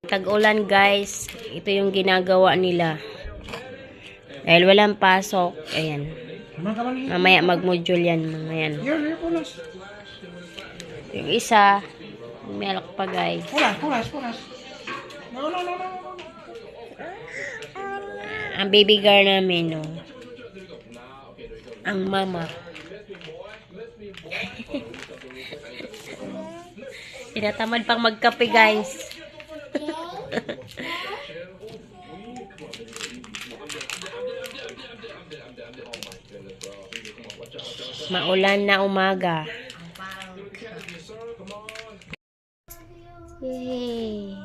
Tag-ulan guys, ito yung ginagawa nila. Dahil walang pasok, ayan. Mamaya mag-module yan, mamaya. Yung isa, melak pa guys. Pulas. No. Ang baby girl namin, no. Ang mama. Tinatamad pang magkape guys. Maulan na umaga. Yay!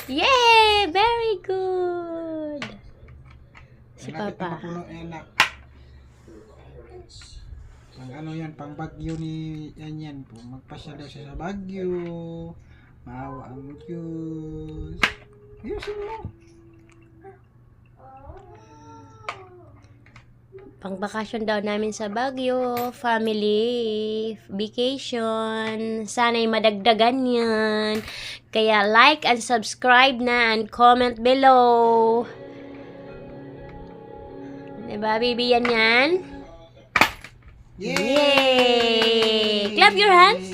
Yay! Very good! Si Papa. Ang ano yan, pang Bagyo ni yan po. Magpasya daw siya sa Bagyo. Maawa ang Diyos. Ayusin mo. Pang bakasyon daw namin sa Baguio, family vacation. Sana'y madagdagan yan. Kaya like and subscribe na and comment below. Diba, baby, yan? Yay! Clap your hands.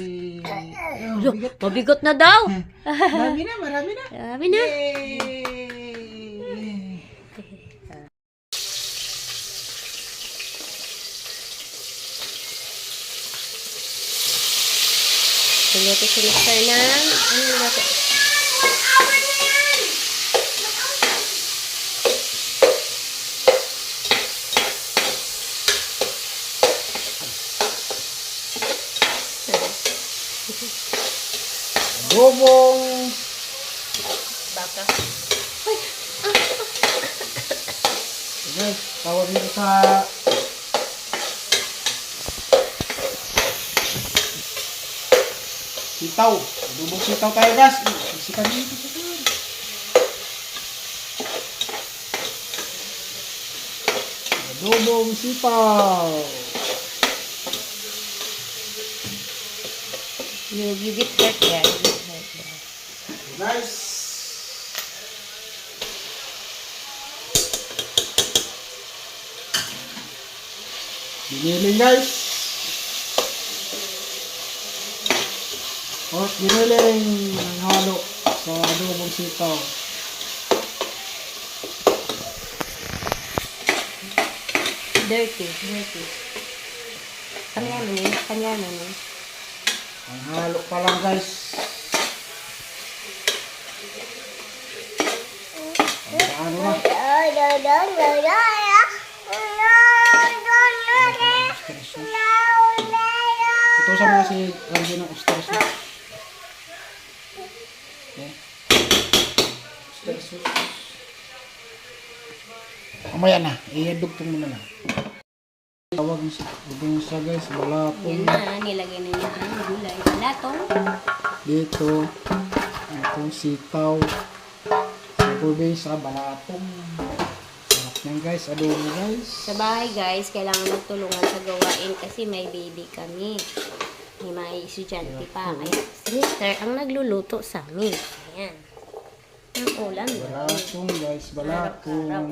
Mabigot na daw. Marami na. Marami na. Yay! Luto si Mr. ng ano luto? Bobong Baka. guys, tawag nito sa sitaw. Adobong sitaw tayo guys. Sikan dito sa tuwan. Adobong sitaw. You get hurt there. Guys. Giniling guys. Giniling ang halo sa adobong sitaw. Dirty. Kanya mo ni. Ang halo pa lang guys. Ano na? Ito sa mga si Randy ng oyster sauce. Okay. Oyster sauce. Mamaya na. I-dugtong mo na lang. Tawag mo siya guys. Balapong. Yan na, nilagay na niya ang gulay. Balatong. Dito. Itong sitaw. Sabi sa balatong. Sarap niyan guys. Adobo guys. Sa bahay guys, kailangan magtulungan sa gawain kasi may baby kami. May estudyante pa. Kaya si Mr. ang nagluluto sa amin. Ayan. Ang ulam. Balatong guys. Balatong.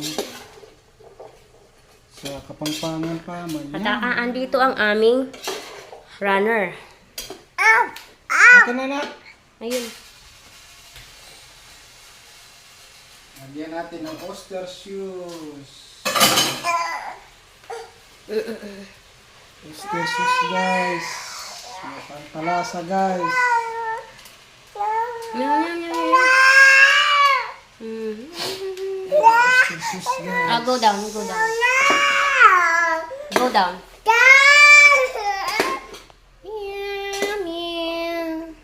Sa Kapampangan pa man yan. At andito ang aming runner. Akin na na. Ayun. Lagyan natin ng oyster sauce. Oyster sauce guys. May pangkalasa guys. Yan. Oyster sauce guys. Go down. Go down.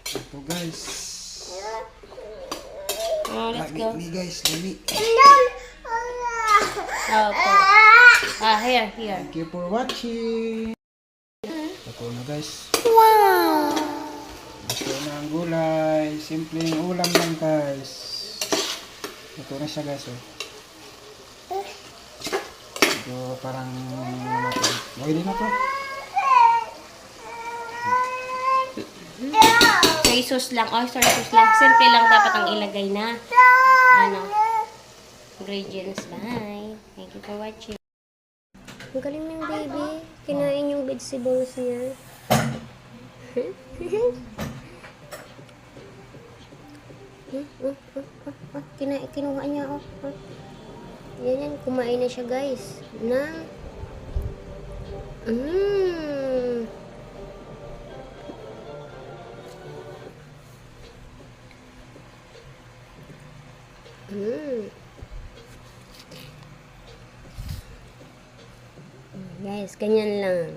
Ito guys. Oh, let's go. Lami guys. Lami. Here. Thank you for watching. Ito na guys. Wow. Ito na ang gulay. Simpleng ulam lang guys. Ito na siya guys. Ito parang pwede na to. So Soy sauce lang. Oyster sauce lang. Simple lang dapat ang ilagay na. Ano? Ingredients. Bye. Thank you for watching. Ang galing ng baby. Kinain yung vegetables niya. Kinuha niya. Yan. Kumain na siya, guys. Na. Guys, ganyan lang.